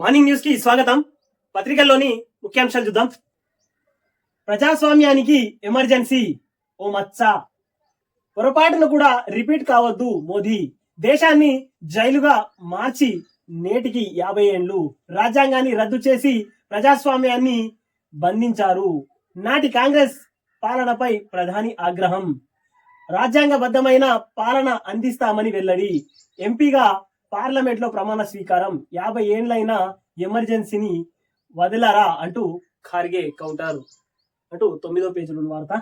Morning news కి స్వాగతం. పత్రికల్లోని ముఖ్యాంశాలు చూద్దాం. ప్రజాస్వామ్యానికి ఎమర్జెన్సీ ఓ మచ్చ, పొరపాటును కూడా రిపీట్ కావద్దు మోదీ, దేశాన్ని జైలుగా మార్చి నేటికి 50 ఏళ్లు, రాజ్యాంగాన్ని రద్దు చేసి ప్రజాస్వామ్యాన్ని బంధించారు, నాటి కాంగ్రెస్ పాలనపై ప్రధాని ఆగ్రహం, రాజ్యాంగబద్ధమైన పాలన అందిస్తామని వెల్లడి, ఎంపీగా పార్లమెంట్ లో ప్రమాణ స్వీకారం, 50 ఏళ్లైన ఎమర్జెన్సీని వదిలరా అంటూ ఖార్గే కౌంటర్ అంటూ 9వ పేజీలో వార్త.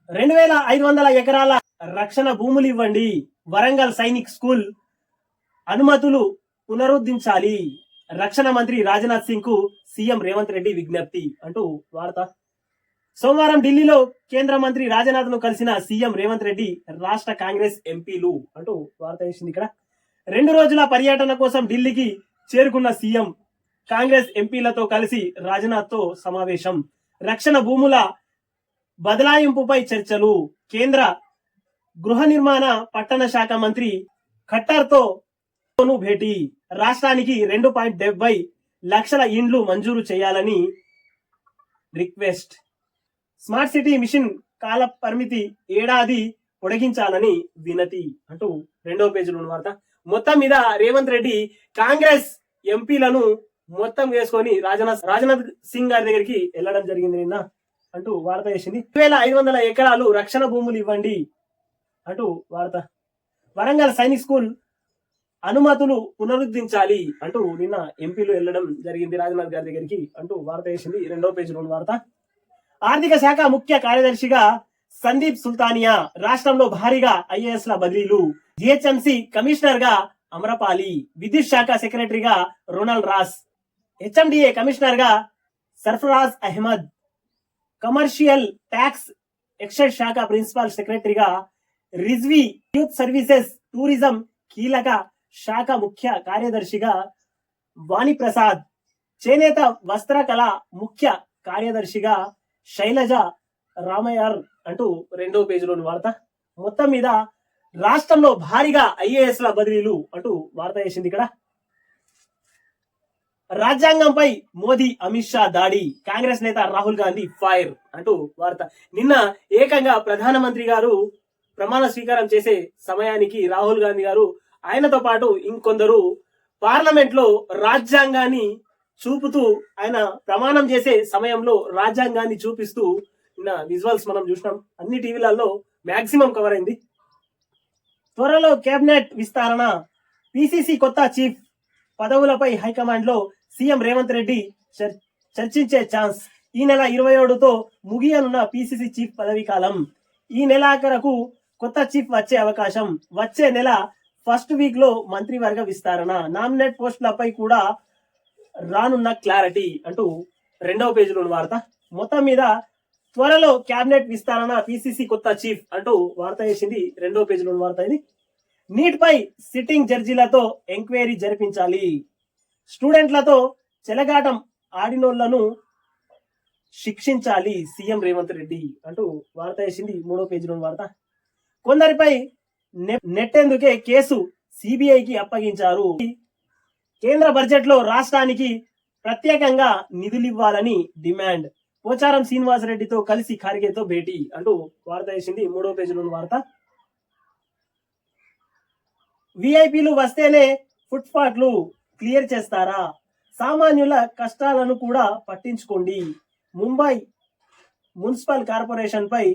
2500 ఎకరాల రక్షణ భూములు ఇవ్వండి, వరంగల్ సైనిక్ స్కూల్ అనుమతులు పునరుద్ధరించాలి, రక్షణ మంత్రి రాజ్నాథ్ సింగ్ కు సీఎం రేవంత్ రెడ్డి విజ్ఞప్తి అంటూ వార్త. సోమవారం ఢిల్లీలో కేంద్ర మంత్రి రాజ్నాథ్ ను కలిసిన సీఎం రేవంత్ రెడ్డి రాష్ట్ర కాంగ్రెస్ ఎంపీలు అంటూ వార్త వేసింది. ఇక్కడ 2 రోజుల పర్యటన కోసం ఢిల్లీకి చేరుకున్న సీఎం కాంగ్రెస్ ఎంపీలతో కలిసి రాజ్నాథ్ తో సమావేశం, రక్షణ భూముల బదలాయింపుపై చర్చలు, కేంద్ర గృహ నిర్మాణ పట్టణ శాఖ మంత్రి ఖట్టర్ తో భేటీ, రాష్ట్రానికి 2.70 లక్షల ఇండ్లు మంజూరు చేయాలని రిక్వెస్ట్, స్మార్ట్ సిటీ మిషన్ కాల పరిమితి ఏడాది పొడిగించాలని వినతి అంటూ 2వ పేజీలో వార్త. మొత్తం మీద రేవంత్ రెడ్డి కాంగ్రెస్ ఎంపీలను మొత్తం వేసుకొని రాజ్నాథ్ సింగ్ గారి దగ్గరికి వెళ్ళడం జరిగింది నిన్న అంటూ వార్త వేసింది. 2500 ఎకరాలు రక్షణ భూములు ఇవ్వండి అంటూ వార్త. వరంగల్ సైనిక్ స్కూల్ అనుమతులు పునరుద్ధరించాలి అంటూ నిన్న ఎంపీలు వెళ్ళడం జరిగింది రాజ్నాథ్ గారి దగ్గరికి అంటూ వార్త వేసింది 2వ పేజీలో వార్త. ఆర్థిక శాఖ ముఖ్య కార్యదర్శిగా సందీప్ సుల్తానియా, రాష్ట్రంలో భారీగా ఐఏఎస్ ల బదిలీలు, జిహెచ్ఎంసీ కమిషనర్ గా అమరపాలి, విద్యుత్ శాఖ సెక్రటరీగా రొనాల్డ్ రాస్, హెచ్ఎండిఏ కమిషనర్ గా Sarfaraz Ahmed, commercial tax excise శాఖ ప్రిన్సిపల్ సెక్రటరీగా రిజ్వీ, యూత్ సర్వీసెస్ టూరిజం కీలక శాఖ ముఖ్య కార్యదర్శిగా వాణిప్రసాద్, చేనేత వస్త్రకళ ముఖ్య కార్యదర్శిగా శైలజ రామయ్యర్ అంటూ 2వ పేజీలోని వార్త. మొత్తం మీద రాష్ట్రంలో భారీగా ఐఏఎస్ ల బదిలీలు అంటూ వార్త వేసింది. ఇక్కడ రాజ్యాంగంపై మోదీ అమిత్ షా దాడి, కాంగ్రెస్ నేత రాహుల్ గాంధీ ఫైర్ అంటూ వార్త. నిన్న ఏకంగా ప్రధానమంత్రి గారు ప్రమాణ స్వీకారం చేసే సమయానికి రాహుల్ గాంధీ గారు ఆయనతో పాటు ఇంకొందరు పార్లమెంట్ లో రాజ్యాంగాన్ని చూపుతూ, ఆయన ప్రమాణం చేసే సమయంలో రాజ్యాంగాన్ని చూపిస్తూ నిన్న విజువల్స్ మనం చూసినాం, అన్ని టీవీలలో మాక్సిమం కవర్ అయింది. త్వరలో కేబినెట్ విస్తరణ, పిసిసి కొత్త చీఫ్ పదవులపై హైకమాండ్ లో సీఎం రేవంత్ రెడ్డి చర్చించే ఛాన్స్, ఈ నెల 27తో ముగియనున్న పిసిసి చీఫ్ పదవీ కాలం, ఈ నెలాఖరకు కొత్త చీఫ్ వచ్చే అవకాశం, వచ్చే నెల ఫస్ట్ వీక్ లో మంత్రివర్గ విస్తరణ, నామినేట్ పోస్టులపై కూడా రానున్న క్లారిటీ అంటూ 2వ పేజీలో వార్త. మొత్తం మీద త్వరలో క్యాబినెట్ విస్తరణ, పిసిసి కొత్త చీఫ్ అంటూ వార్త వేసింది 2వ పేజీలో వార్త. ఇది నీట్ పై సిట్టింగ్ జడ్జీలతో ఎంక్వైరీ జరిపించాలి, స్టూడెంట్లతో చెలగాటం ఆడినోళ్లను శిక్షించాలి సీఎం రేవంత్ రెడ్డి అంటూ వార్త వేసింది 3వ పేజీలో వార్త. కొందరిపై నెట్టేందుకే కేసు సిబిఐకి అప్పగించారు, కేంద్ర బడ్జెట్ లో రాష్ట్రానికి ప్రత్యేకంగా నిధులివ్వాలని డిమాండ్, పోచారం శ్రీనివాసరెడ్డితో కలిసి ఖార్గేతో భేటీ అంటూ వార్త వేసింది 3వ పేజీలో వార్త. విఐపీలు వస్తేనే ఫుట్పాత్లు క్లియర్ చేస్తారా, సామాన్యుల కష్టాలను కూడా పట్టించుకోండి, ముంబై మున్సిపల్ కార్పొరేషన్ పై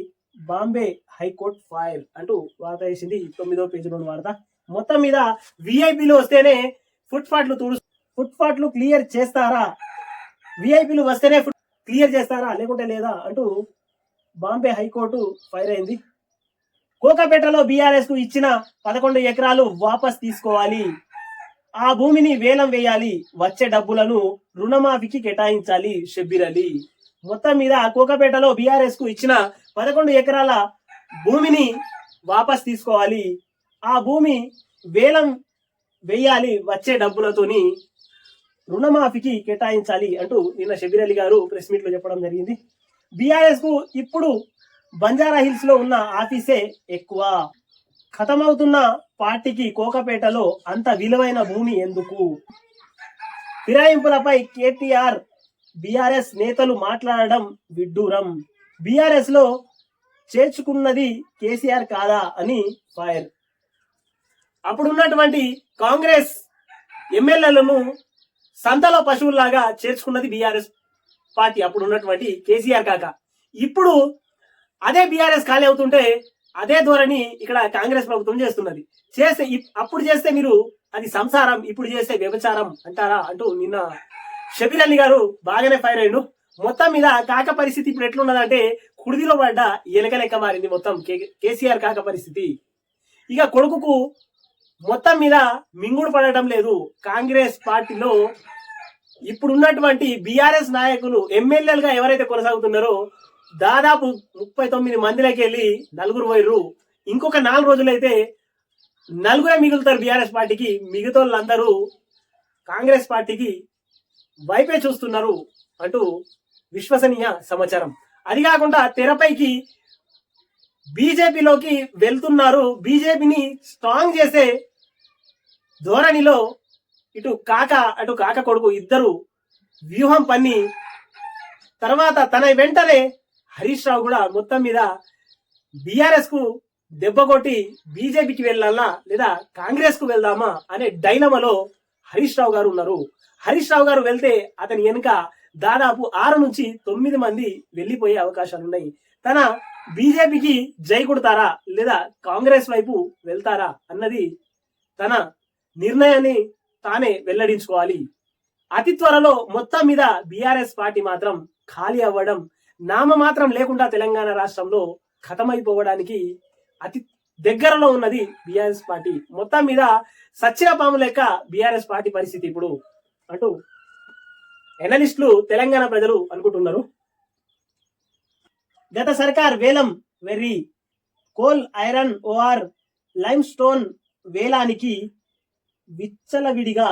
బాంబే హైకోర్టు ఫైర్ అంటూ వార్త వేసింది 9వ పేజీలో వార్త. మొత్తం మీద విఐపీలు వస్తేనే ఫుట్పాత్లు క్లియర్ చేస్తారా, విఐపీలు వస్తేనే క్లియర్ చేస్తారా లేకుంటే లేదా అంటూ బాంబే హైకోర్టు ఫైర్ అయింది. కోకాపేటలో బీఆర్ఎస్ కు ఇచ్చిన 11 ఎకరాలు వాపస్ తీసుకోవాలి, ఆ భూమిని వేలం వేయాలి, వచ్చే డబ్బులను రుణమాఫీకి కేటాయించాలి షబ్బీర్ అలీ. మొత్తం మీద కోకాపేటలో బీఆర్ఎస్ కు ఇచ్చిన 11 ఎకరాల భూమిని వాపస్ తీసుకోవాలి, ఆ భూమి వేలం వేయాలి, వచ్చే డబ్బులతోని రుణమాఫీకి కేటాయించాలి అంటూ నిన్న షబ్బీర్ అలీ గారు ప్రెస్ మీట్ లో చెప్పడం జరిగింది. బీఆర్ఎస్ కు ఇప్పుడు బంజారా హిల్స్ లో ఉన్న ఆఫీసే ఎక్కువ, ఖతమవుతున్న పార్టీకి కోకపేటలో అంత విలువైన భూమి ఎందుకు? ఫిరాయింపులపై కేటీఆర్ బీఆర్ఎస్ నేతలు మాట్లాడడం విడ్డూరం. బీఆర్ఎస్ లో చేర్చుకున్నది కేసీఆర్ కాదా అని ఫైర్. అప్పుడున్నటువంటి కాంగ్రెస్ ఎమ్మెల్యేలను సంతలో పశువుల్లాగా చేర్చుకున్నది బీఆర్ఎస్ పార్టీ, అప్పుడు ఉన్నటువంటి కేసీఆర్ కాక. ఇప్పుడు అదే బీఆర్ఎస్ ఖాళీ అవుతుంటే అదే ధోరణి ఇక్కడ కాంగ్రెస్ ప్రభుత్వం చేస్తున్నది. చేస్తే అప్పుడు చేస్తే మీరు అది సంసారం, ఇప్పుడు చేస్తే వ్యభిచారం అంటారా అంటూ నిన్న షబీర్ అలీ గారు బాగానే ఫైర్ అయ్యిండు. మొత్తం మీద కాక పరిస్థితి ఇప్పుడు ఎట్లున్నదంటే కుడిదిలో పడ్డ ఎలక లెక్క మారింది మొత్తం కేసీఆర్ కాక పరిస్థితి. ఇక కొడుకుకు మొత్తం మీద మింగుడు పడటం లేదు. కాంగ్రెస్ పార్టీలో ఇప్పుడున్నటువంటి బీఆర్ఎస్ నాయకులు ఎమ్మెల్యేలుగా ఎవరైతే కొనసాగుతున్నారో దాదాపు 39 మందిలోకి వెళ్ళి 4 పోయిర్రు. ఇంకొక 4 రోజులైతే 4 మిగులుతారు బీఆర్ఎస్ పార్టీకి. మిగతా వాళ్ళందరూ కాంగ్రెస్ పార్టీకి వైపే చూస్తున్నారు అంటూ విశ్వసనీయ సమాచారం. అది కాకుండా తెరపైకి బీజేపీలోకి వెళ్తున్నారు. బీజేపీని స్ట్రాంగ్ చేసే ధోరణిలో ఇటు కాక కొడుకు ఇద్దరు వ్యూహం పన్ని తర్వాత తన వెంటనే హరీష్ రావు కూడా మొత్తం మీద బీఆర్ఎస్ కు దెబ్బ కొట్టి బీజేపీకి వెళ్ళాలా లేదా కాంగ్రెస్ కు వెళ్దామా అనే డైనమాలో హరీష్ రావు గారు ఉన్నారు. హరీష్ రావు గారు వెళ్తే అతని వెనుక దాదాపు 6 నుంచి 9 మంది వెళ్లిపోయే అవకాశాలు ఉన్నాయి. తన బీజేపీకి జై కొడతారా లేదా కాంగ్రెస్ వైపు వెళ్తారా అన్నది తన నిర్ణయాన్ని తానే వెల్లడించుకోవాలి. అతి త్వరలో మొత్తం మీద బీఆర్ఎస్ పార్టీ మాత్రం ఖాళీ అవ్వడం, నామమాత్రం లేకుండా తెలంగాణ రాష్ట్రంలో ఖతమైపోవడానికి అతి దగ్గరలో ఉన్నది బీఆర్ఎస్ పార్టీ. మొత్తం మీద సచ్చిన పాము లెక్క బీఆర్ఎస్ పార్టీ పరిస్థితి ఇప్పుడు అంటూ ఎనలిస్టులు తెలంగాణ ప్రజలు అనుకుంటున్నారు. గత సర్కార్ వేలం వెర్రి coal, iron ore, limestone వేలానికి విచ్చలవిడిగా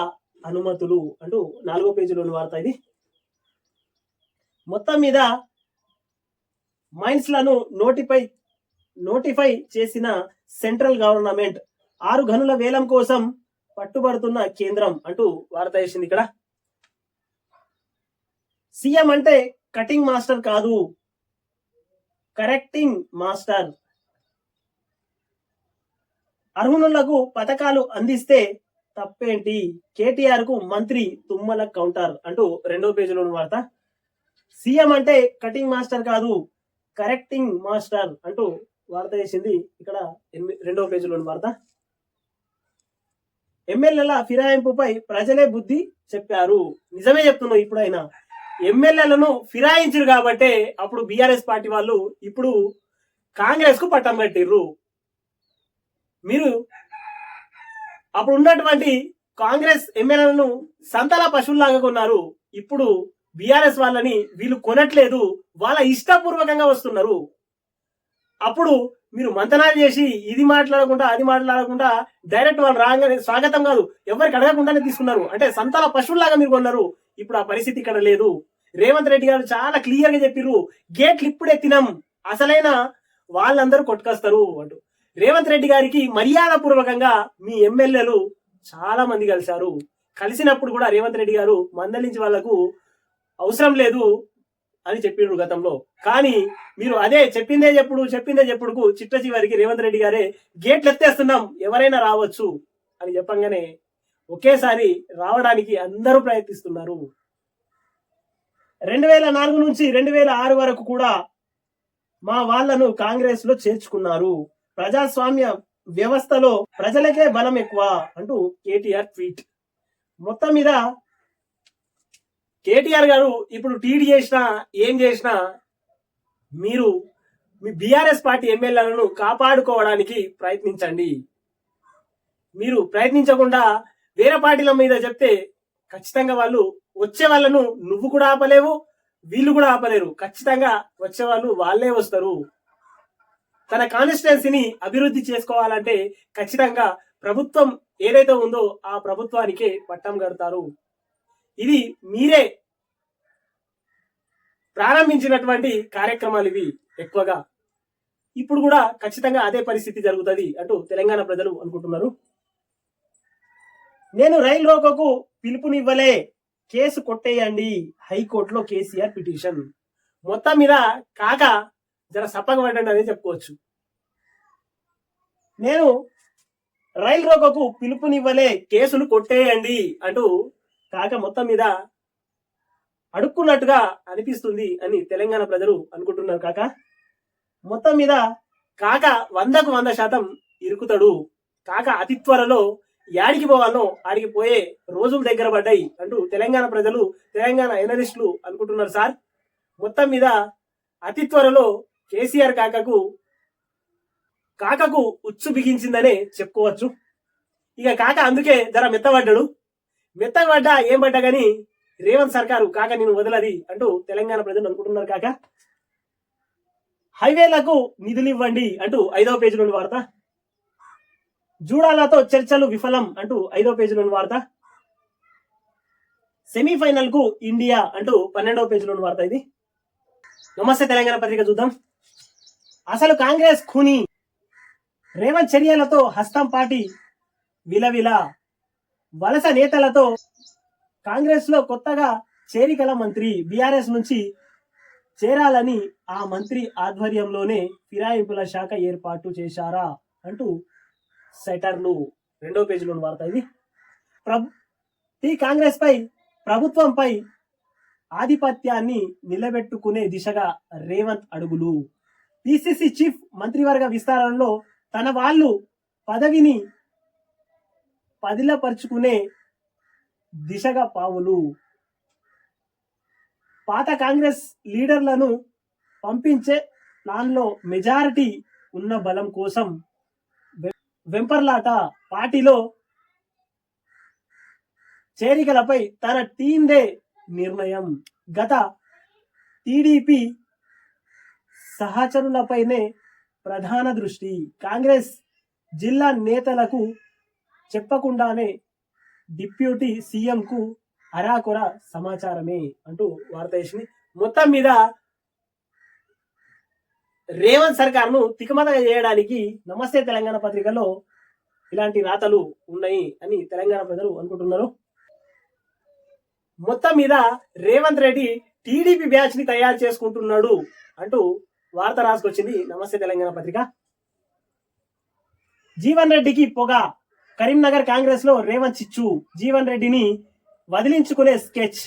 అనుమతులు అంటూ 4వ పేజీలోని వార్త ఇది. మొత్తం మీద మైన్స్ లను నోటిఫై చేసిన సెంట్రల్ గవర్నమెంట్ 6 గనుల వేలం కోసం పట్టుబడుతున్న కేంద్రం అంటూ వార్త వేసింది ఇక్కడ. సీఎం అంటే కటింగ్ మాస్టర్ కాదు, కరెక్టింగ్ మాస్టర్. అర్హునులకు పథకాలు అందిస్తే తప్పేంటి, కేటీఆర్ కు మంత్రి తుమ్మల కౌంటర్ అంటూ 2వ పేజీలోని వార్త. సీఎం అంటే కటింగ్ మాస్టర్ కాదు, కరెక్టింగ్ మాస్టర్ అంటూ వార్త వేసింది ఇక్కడ 2వ పేజీలోని వార్త. ఎమ్మెల్యేల ఫిరాయింపుపై ప్రజలే బుద్ధి చెప్పారు. నిజమే చెప్తున్నావు. ఇప్పుడైనా ఎమ్మెల్యేలను ఫిరాయించారు కాబట్టే అప్పుడు బీఆర్ఎస్ పార్టీ వాళ్ళు ఇప్పుడు కాంగ్రెస్ కు పట్టం కట్టిర్రు. మీరు అప్పుడు ఉన్నటువంటి కాంగ్రెస్ ఎమ్మెల్యేలను సంతల పశువుల్లాగా కొన్నారు. ఇప్పుడు బీఆర్ఎస్ వాళ్ళని వీళ్ళు కొనట్లేదు, వాళ్ళ ఇష్టపూర్వకంగా వస్తున్నారు. అప్పుడు మీరు మంతనాలు చేసి ఇది మాట్లాడకుండా అది మాట్లాడకుండా డైరెక్ట్ వాళ్ళు రాగానే స్వాగతం కాదు ఎవరికి అడగకుండానే తీసుకున్నారు. అంటే సంతల పశువుల్లాగా మీరు కొన్నారు. ఇప్పుడు ఆ పరిస్థితి ఇక్కడ లేదు. రేవంత్ రెడ్డి గారు చాలా క్లియర్ గా చెప్పిర్రు, గేట్లు ఇప్పుడే తినం, అసలైన వాళ్ళందరూ కొట్టుకొస్తారు అంటూ. రేవంత్ రెడ్డి గారికి మర్యాద పూర్వకంగా మీ ఎమ్మెల్యేలు చాలా మంది కలిశారు. కలిసినప్పుడు కూడా రేవంత్ రెడ్డి గారు మందలించి వాళ్లకు అవసరం లేదు అని చెప్పిండ్రు గతంలో. కానీ మీరు అదే చెప్పిందే చెప్పుడుకు చిట్ట చివరికి రేవంత్ రెడ్డి గారే గేట్లు ఎత్తేస్తున్నాం, ఎవరైనా రావచ్చు అని చెప్పంగానే ఒకేసారి రావడానికి అందరూ ప్రయత్నిస్తున్నారు. 2004 నుంచి 2006 వరకు కూడా మా వాళ్లను కాంగ్రెస్ లో చేర్చుకున్నారు. ప్రజాస్వామ్య వ్యవస్థలో ప్రజలకే బలం ఎక్కువ అంటూ కేటీఆర్ ట్వీట్. మొత్తం మీద కేటీఆర్ గారు ఇప్పుడు ట్వీట్ చేసినా ఏం చేసినా మీరు మీ బీఆర్ఎస్ పార్టీ ఎమ్మెల్యేలను కాపాడుకోవడానికి ప్రయత్నించండి. మీరు ప్రయత్నించకుండా వేరే పార్టీల మీద చెప్తే ఖచ్చితంగా వాళ్ళు వచ్చే వాళ్ళను నువ్వు కూడా ఆపలేవు, వీళ్ళు కూడా ఆపలేరు. ఖచ్చితంగా వచ్చే వాళ్ళు వాళ్ళే వస్తారు. తన కాన్స్టిట్యున్సీని అభివృద్ధి చేసుకోవాలంటే ఖచ్చితంగా ప్రభుత్వం ఏదైతే ఉందో ఆ ప్రభుత్వానికే పట్టం కడతారు. ఇది మీరే ప్రారంభించినటువంటి కార్యక్రమాలు ఇవి ఎక్కువగా. ఇప్పుడు కూడా ఖచ్చితంగా అదే పరిస్థితి జరుగుతుంది అంటూ తెలంగాణ ప్రజలు అనుకుంటున్నారు. నేను రైలు రోకోకు పిలుపునివ్వలే, కేసు కొట్టేయండి, హైకోర్టులో కేసీఆర్ పిటిషన్. మొత్తం మీద కాక జర సప్పగబడ్డండి అని చెప్పుకోవచ్చు. నేను రైలు రోకోకు పిలుపునివ్వలే, కేసులు కొట్టేయండి అంటూ కాక మొత్తం మీద అడుక్కున్నట్టుగా అనిపిస్తుంది అని తెలంగాణ ప్రజలు అనుకుంటున్నారు. కాక మొత్తం మీద కాక 100% ఇరుకుతాడు. కాక అతి త్వరలో యాడికి పోవాలనో ఆడికి పోయే రోజులు దగ్గర పడ్డాయి అంటూ తెలంగాణ ప్రజలు, తెలంగాణ ఎనలిస్టులు అనుకుంటున్నారు. సార్ మొత్తం మీద అతి త్వరలో కేసీఆర్ కాకకు ఉచ్చు బిగించిందనే చెప్పుకోవచ్చు. ఇక కాక అందుకే జర మెత్తబడ్డాడు. మెత్తబడ్డా ఏం పడ్డా గానీ రేవంత్ సర్కారు కాక నేను వదలది అంటూ తెలంగాణ ప్రజలు అనుకుంటున్నారు. కాక హైవేలకు నిధులు ఇవ్వండి అంటూ 5వ పేజీలోని వార్త. జూడాలతో చర్చలు విఫలం అంటూ 5వ పేజీలోని వార్త. సెమీఫైనల్ కు ఇండియా అంటూ 12వ పేజీలోని వార్త. ఇది నమస్తే తెలంగాణ పత్రిక చూద్దాం. అసలు కాంగ్రెస్ ఖూనీ, రేవంత్ చర్యలతో హస్తం పార్టీ విలవిల, వలస నేతలతో కాంగ్రెస్ లో కొత్తగా చేరికల మంత్రి బీఆర్ఎస్ నుంచి చేరాలని ఆ మంత్రి ఆధ్వర్యంలోనే ఫిరాయింపుల శాఖ ఏర్పాటు చేశారా అంటూ సెటర్లు 2వ పేజీలోని వార్త. ఇది కాంగ్రెస్ పై ప్రభుత్వంపై ఆధిపత్యాన్ని నిలబెట్టుకునే దిశగా రేవంత్ అడుగులు. పిసిసి చీఫ్ మంత్రివర్గ విస్తరణలో తన వాళ్ళు పదవిని పదిలపరుచుకునే దిశగా పావులు. పాత కాంగ్రెస్ లీడర్లను పంపించే ప్లాన్లో మెజారిటీ ఉన్న బలం కోసం వెంపర్లాట. పార్టీలో చేరికలపై తన టీందే నిర్ణయం. గత టీడీపీ సహచరులపైనే ప్రధాన దృష్టి. కాంగ్రెస్ జిల్లా నేతలకు చెప్పకుండానే డిప్యూటీ సీఎంకు అరాకొర సమాచారమే అంటూ వార్త వేసింది. మొత్తం మీద రేవంత్ సర్కార్ను తికమతగా చేయడానికి నమస్తే తెలంగాణ పత్రికలో ఇలాంటి రాతలు ఉన్నాయి అని తెలంగాణ ప్రజలు అనుకుంటున్నారు. మొత్తం మీద రేవంత్ రెడ్డి టీడీపీ బ్యాచ్ ని తయారు చేసుకుంటున్నాడు అంటూ వార్త రాసుకొచ్చింది నమస్తే తెలంగాణ పత్రిక. జీవన్ రెడ్డికి పొగ, కరీంనగర్ కాంగ్రెస్ లో రేవంత్ చిచ్చు. జీవన్ రెడ్డిని వదిలించుకునే స్కెచ్,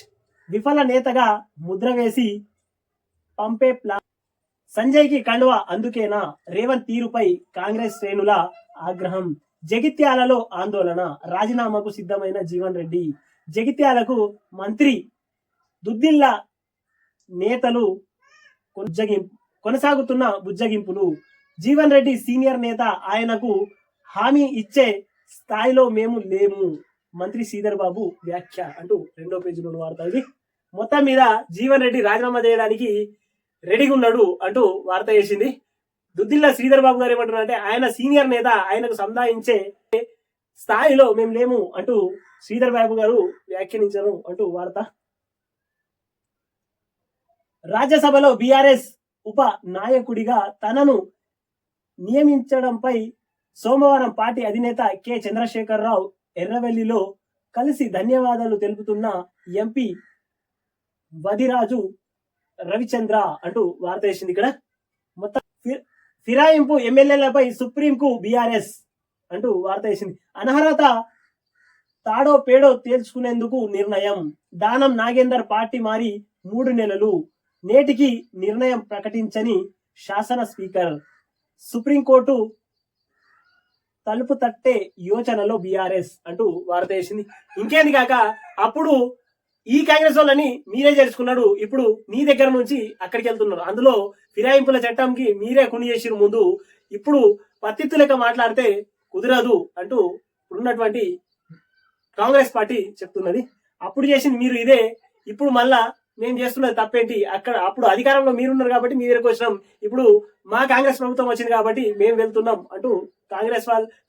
విఫల నేతగా ముద్ర వేసి పంపే ప్లాన్. సంజయ్ కి కండువా అందుకేనా, రేవంత్ తీరుపై కాంగ్రెస్ శ్రేణుల ఆగ్రహం. జగిత్యాలలో ఆందోళన, రాజీనామాకు సిద్ధమైన జీవన్ రెడ్డి. జగిత్యాలకు మంత్రి దుద్దిల్ల నేతలు కొనసాగుతున్న బుజ్జగింపులు. జీవన్ రెడ్డి సీనియర్ నేత, ఆయనకు హామీ ఇచ్చే స్థాయిలో మేము లేము, మంత్రి శ్రీధర్ బాబు వ్యాఖ్య అంటూ 2వ పేజీలో వార్త. ఇది మొత్తం మీద జీవన్ రెడ్డి రాజీనామా చేయడానికి రెడీగా ఉన్నాడు అంటూ వార్త వేసింది. దుద్దిల్ల శ్రీధర్ బాబు గారు ఏమంటున్నారంటే ఆయన సీనియర్ నేత, ఆయనకు సంధాయించే స్థాయిలో మేము లేము అంటూ శ్రీధర్ బాబు గారు వ్యాఖ్యానించారు అంటూ వార్త. రాజ్యసభలో బీఆర్ఎస్ ఉప నాయకుడిగా తనను నియమించడంపై సోమవారం పార్టీ అధినేత కె చంద్రశేఖరరావు ఎర్రవెల్లిలో కలిసి ధన్యవాదాలు తెలుపుతున్న ఎంపీ వదిరాజు రవిచంద్ర అంటూ వార్త వేసింది. ఇక్కడ మొత్తం ఫిరాయింపు ఎమ్మెల్యేలపై సుప్రీంకు బీఆర్ఎస్ అంటూ వార్త వేసింది. అనర్హత తాడో పేడో తేల్చుకునేందుకు నిర్ణయం. దానం నాగేందర్ పార్టీ మారి 3 నెలలు, నేటికి నిర్ణయం ప్రకటించని శాసన స్పీకర్. సుప్రీంకోర్టు తలుపు తట్టే యోచనలో బీఆర్ఎస్ అంటూ వార్త వేసింది. ఇంకేంది కాక అప్పుడు ఈ కాంగ్రెస్ వాళ్ళని మీరే చేర్చుకున్నాడు, ఇప్పుడు నీ దగ్గర నుంచి అక్కడికి వెళ్తున్నారు. అందులో ఫిరాయింపుల చట్టంకి మీరే కొని చేసిరు ముందు, ఇప్పుడు పత్తిత్తు లెక్క మాట్లాడితే కుదరదు అంటూ ఉన్నటువంటి కాంగ్రెస్ పార్టీ చెప్తున్నది. అప్పుడు చేసింది మీరు ఇదే, ఇప్పుడు మళ్ళా మేము చేస్తున్నది తప్పేంటి, అక్కడ అప్పుడు అధికారంలో మీరున్నారు కాబట్టి మీ దగ్గరకు వచ్చినాం, ఇప్పుడు మా కాంగ్రెస్ ప్రభుత్వం వచ్చింది కాబట్టి మేము వెళ్తున్నాం అంటూ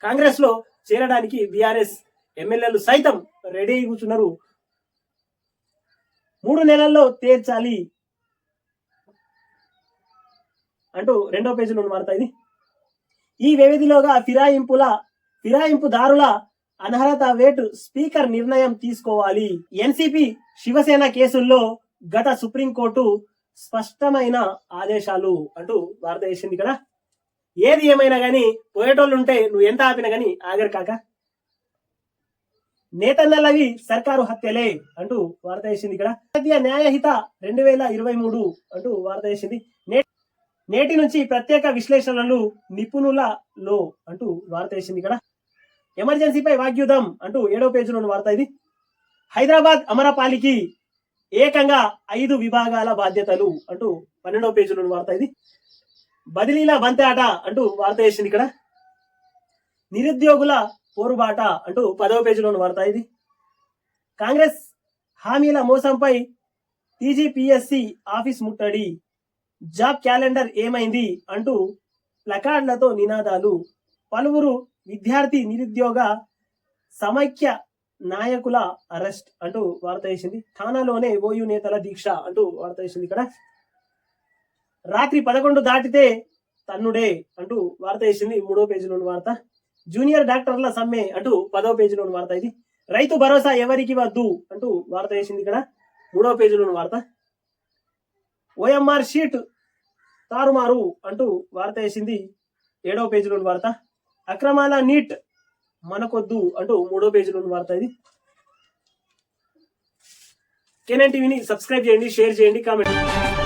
కాంగ్రెస్ లో చేరడానికి బీఆర్ఎస్ ఎమ్మెల్యేలు సైతం రెడీ కూర్చున్నారు. 3 నెలల్లో తీర్చాలి అంటూ 2వ పేజీలో వార్త. ఇది ఈ వ్యవధిలోగా ఫిరాయింపుదారుల అనర్హత వేటు స్పీకర్ నిర్ణయం తీసుకోవాలి. ఎన్సీపీ శివసేన కేసుల్లో గత సుప్రీంకోర్టు స్పష్టమైన ఆదేశాలు అంటూ వార్త వేసింది ఇక్కడ. ఏది ఏమైనా గానీ పోయేటోళ్ళు ఉంటే నువ్వు ఎంత ఆపినా గానీ ఆగరు కాక. నేతన్నలవి సర్కారు హత్యలే అంటూ వార్త వేసింది ఇక్కడ. జాతీయ న్యాయహిత 2023 అంటూ వార్త వేసింది. నేటి నుంచి ప్రత్యేక విశ్లేషణలు నిపుణులలో అంటూ వార్త వేసింది ఇక్కడ. ఎమర్జెన్సీపై వాగ్యుద్ధం అంటూ 7వ పేజీలోని వార్త ఇది. హైదరాబాద్ అమరపాలికి ఏకంగా 5 విభాగాల బాధ్యతలు అంటూ 12వ పేజీలోని వార్త ఇది. బదిలీల బంతి ఆట అంటూ వార్త వేసింది ఇక్కడ. నిరుద్యోగుల పోరుబాట అంటూ 10వ పేజీలోని వార్త ఇది. కాంగ్రెస్ హామీల మోసంపై టీజీపీఎస్సీ ఆఫీస్ ముట్టడి, జాబ్ క్యాలెండర్ ఏమైంది అంటూ ప్లకార్డులతో నినాదాలు, పలువురు విద్యార్థి నిరుద్యోగ సమైక్య నాయకుల అరెస్ట్ అంటూ వార్త వేసింది. ఠానాలోనే ఓయూ నేతల దీక్ష అంటూ వార్త వేసింది ఇక్కడ. రాత్రి 11 దాటితే తన్నుడే అంటూ వార్త వేసింది 3వ పేజీలోని వార్త. జూనియర్ డాక్టర్ల సమ్మె అంటూ 10వ పేజీలోని వార్త ఇది. రైతు భరోసా ఎవరికి వద్దు అంటూ వార్త వేసింది ఇక్కడ 3వ పేజీలోని వార్త. ఓఎంఆర్ షీట్ తారుమారు అంటూ వార్త వేసింది 7వ పేజీలోని వార్త. అక్రమాల నీట్ మనకొద్దు అంటూ 3వ పేజీలోని వార్త ఇది. కేఎన్ఎన్ టీవీని సబ్స్క్రైబ్ చేయండి, షేర్ చేయండి, కామెంట్